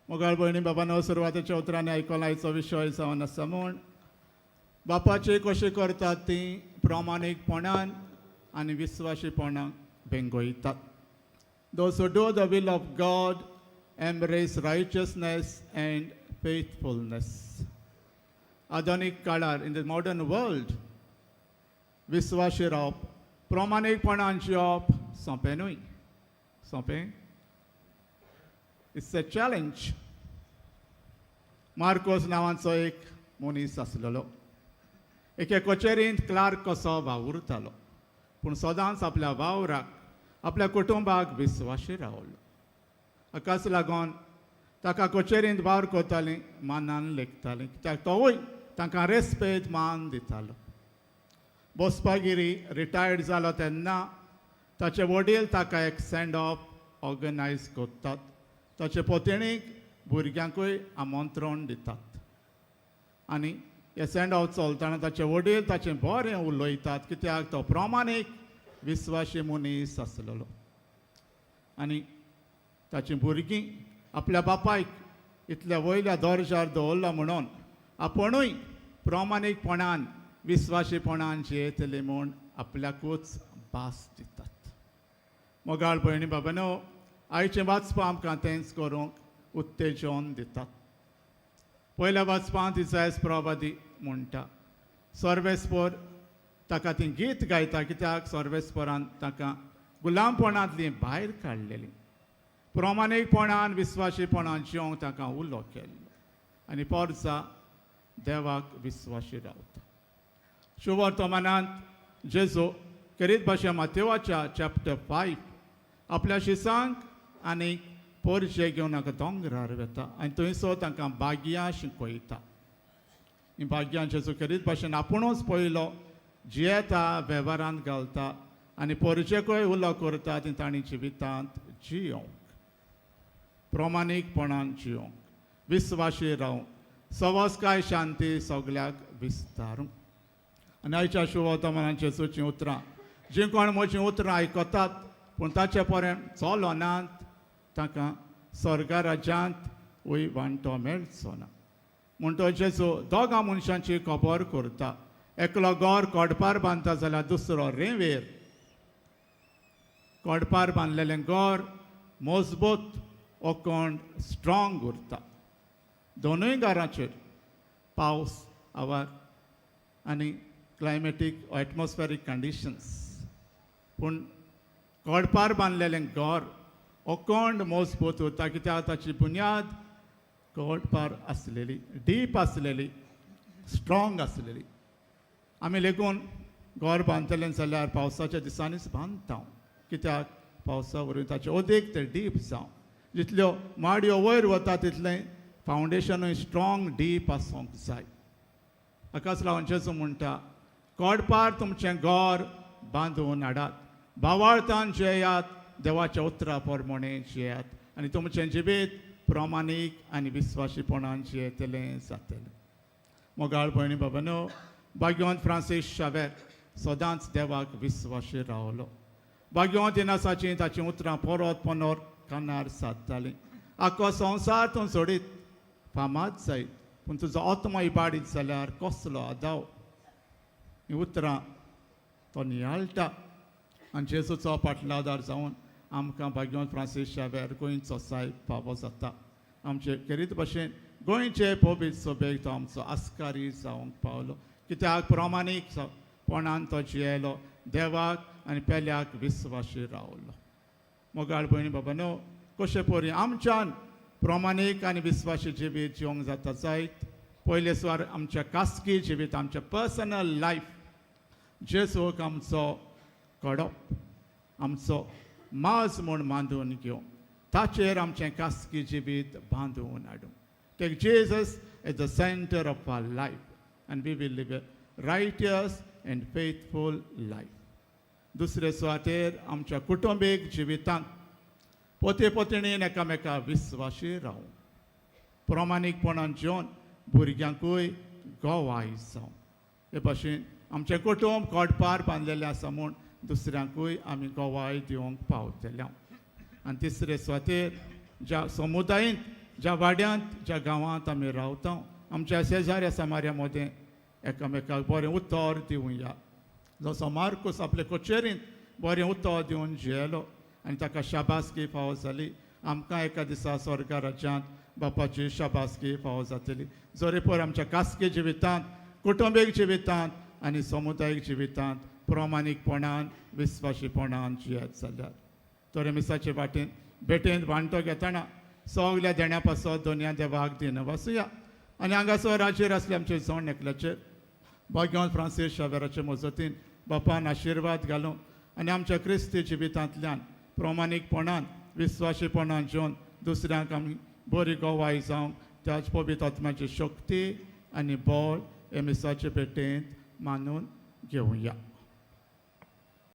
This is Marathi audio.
मोगाळ भयणी बाबांनो, सुरवातेच्या उतरांनी आयकलायचो विशय जावन आसा म्हूण बापाची कशी करतात ती प्रामाणीकपणान आनी विस्वाशीपणान भेंगोयतात. Those who do the will of God embrace righteousness and faithfulness. आधुनीक काळार in the modern world विस्वाशी रावप, प्रामाणीकपणान जिवप सोंपें न्हय. सोंपें? It's a challenge. मार्कोस नांवाचो एक मनीस आसलेलो. एके कचेरींत क्लार्क कसो वावुरतालो, पूण सदांच आपल्या वावराक, आपल्या कुटुंबाक विस्वाशी रावलो. हाकाच लागून ताका कचेरींत वावर करतालीं मानान लेखतालीं, कित्याक तोवूय तांकां रेस्पेद मान दितालो. बसपागिरी रिटायर्ड जालो तेन्ना ताचे वडील ताका एक सेंड ऑफ ऑर्गनायज करतात. ताचे पोतेणीक भुरग्यांकूय आमंत्रण दितात आनी हे सेंड ऑफ चलतना ताचे वडील ताचें बरें उलयतात, कित्याक तो प्रामाणीक विस्वाशी मनीस आसलेलो. आनी ताचीं भुरगीं आपल्या बापायक इतल्या वयल्या दर्ज्यार दवरलो म्हणून आपुणूय प्रामाणीकपणान विस्वाशीपणान जियेतली म्हूण आपल्याकूच भास दितात. मोगाळ भयणी बाबांनो, आयचें वाचपां आमकां तेंच करूंक उत्तेजन दितात. पयल्या वाचपांत इसायास प्रवादी म्हणटा, सर्वेस्पर ताका ती गीत गायता, कित्याक सर्वेस्परान ताका गुलामपणांतली भायर काडलेली. प्रामाणीकपणान विस्वाशीपणान जिवंक ताका उलो केल्लो आनी पोरसा देवाक विस्वाशी रावता. शुवर्तमानांत जेजू करीत भाशेन मातेवाच्या चॅप्टर 5 आपल्या शिसांक आनी पोरशे घेवन हाका दोंगरार वेता आनी थंयसर तांकां भाग्यां शिकयता. ही भाग्यां जेजू करीत भाशेन आपुणूच पयलो जियेता, वेव्हारांत घालता आनी पोरचेकूय उलो करता ती तांणी जिवितांत जियोंक, प्रामाणीकपणान जियोंक, विस्वाशी रावंक, सवस्काय शांती सगल्याक विस्तारूंक. आनी आयच्या शुवर्तमानांत जेजूचीं उतरां, जीं कोण म्हजीं उतरां आयकतात पूण ताचे पर्यंत चलोनात ताका स्वर्गा राज्यांत वय वांटो मेळचो ना. म्हणटो जेजू दोगां मनशांची खबर करता. एकलो गोर कोडपार बांदता जाल्यार दुसरो रेंवेर. कोडपार बांदलेलें गोर मजबूत, अखंड, स्ट्रॉंग उरता. दोनूय घरांचेर पावस, आवार आनी क्लायमेटीक एटमॉस्फेरीक कंडिशन्स, पूण कोडपार बांदलेलें गोर अखंड मजबूत उरता, कित्याक ताची बुन्याद कोडपार आसलेली, डीप आसलेली, स्ट्रॉंग आसलेली. आमी लेगून गोर बांदतलें जाल्यार पावसाच्या दिसांनीच बांदता, कित्याक पावसा वरवीं ताचें उदीक तें डीप जावं. जितल्यो माडयो वयर वता तितलें फावंडेशनूय स्ट्रॉंग डीप आसूंक जाय. हाकाच लागून जेजू म्हणटा, कोडपार तुमचें गोर बांदून हाडात, भावार्थान जियेयात, देवाच्या उतरा प्रमाणें जियेयात आनी तुमचें जिवीत प्रामाणीक आनी विस्वाशीपणान जियेतलें जातलें. मोगाळ भयणी बाबांनो, भाग्यवंत फ्रांसीस शावेर सदांच देवाक विस्वाशी रावलो. भाग्यवंत इनासाचीं ताचीं उतरां परत परत कानार सादतालीं. आख्खो संवसार तूं सोडीत फामाद जायत, पूण तुजो आत्मा इबाडीत जाल्यार कसलो आदाव. हीं उतरां तो नियाळटा आनी जेजूचो पाटलादार जावन आमकां भाग्यवंत फ्रांसीस शावेर गोंयचो सायब फावो जाता. आमचे करीत भाशेन गोंयचे पबीत सभेक तो आमचो आस्कारी जावंक पावलो, कित्याक प्रामाणीकपणान तो जियेलो, देवाक आनी पेल्याक विस्वाशी रावलो. मोगाळ भयणी बाबांनो, कशे परी आमच्यान प्रामाणीक आनी विस्वाशी जिवीत जिवंक जाता जायत. पयले सुवार आमचें खासगी जिवीत, आमचें पर्सनल लायफ जेजूक आमचो कडप, आमचो माज म्हूण बांदून घेवंक, ताचेर आमचें खासगी जिवीत बांदून हाडूंक. Take Jesus at the center of our life and we will live a righteous and faithful life. दुसरे सुवातेर आमच्या कुटुंबीक जिवितांत पोते पोतणीन एकामेका विस्वाशी रावंक, प्रामाणीकपणान जिवन भुरग्यांकूय गोवाय जावं. हे भाशेन आमचें कुटुंब कोडपार बांदलेलें आसा म्हूण दुसऱ्यांकूय आमी गोवाय दिवंक पावतले. आनी तिसरे सुवातेर ज्या समुदायान ज्या वाड्यांत ज्या गांवांत आमी रावता आमच्या शेजाऱ्या समाऱ्या मदें एकामेकाक बरें उतर दिवया. जसो मार्कूस आपले कचेरींत बरें उतर दिवन जियेलो आनी ताका शाबासकी फावो जाली, आमकां एका दिसा स्वर्गा राज्यांत बापाची शाबासकी फावो जातली. जोरेपर आमच्या खासगी जिवितांत, कुटुंबीक जिवितांत आनी समुदायीक जिवितांत प्रमाणीकपणान विस्वाशीपणान जियेत जाल्यार तोरे मिसाचे वाटेन भेटेन वांटो घेतना सगल्या देण्या पासत दोनया देवाक दिन वाचुया. आनी हांगासर राजेर आसले आमचे जण एकल्याचेर भगवान फ्रांसीस शावेराचे मजतीन बापान आशिर्वाद घालूं आनी आमच्या क्रिस्ती जिवितांतल्यान प्रमाणीकपणान विस्वाशीपणान जिवन दुसऱ्यांक आमी बरी गोवाय जावंक त्याच पवित्र आत्म्याची शक्ती आनी बळ हे मिसाचे भेटेंत मानून घेवया.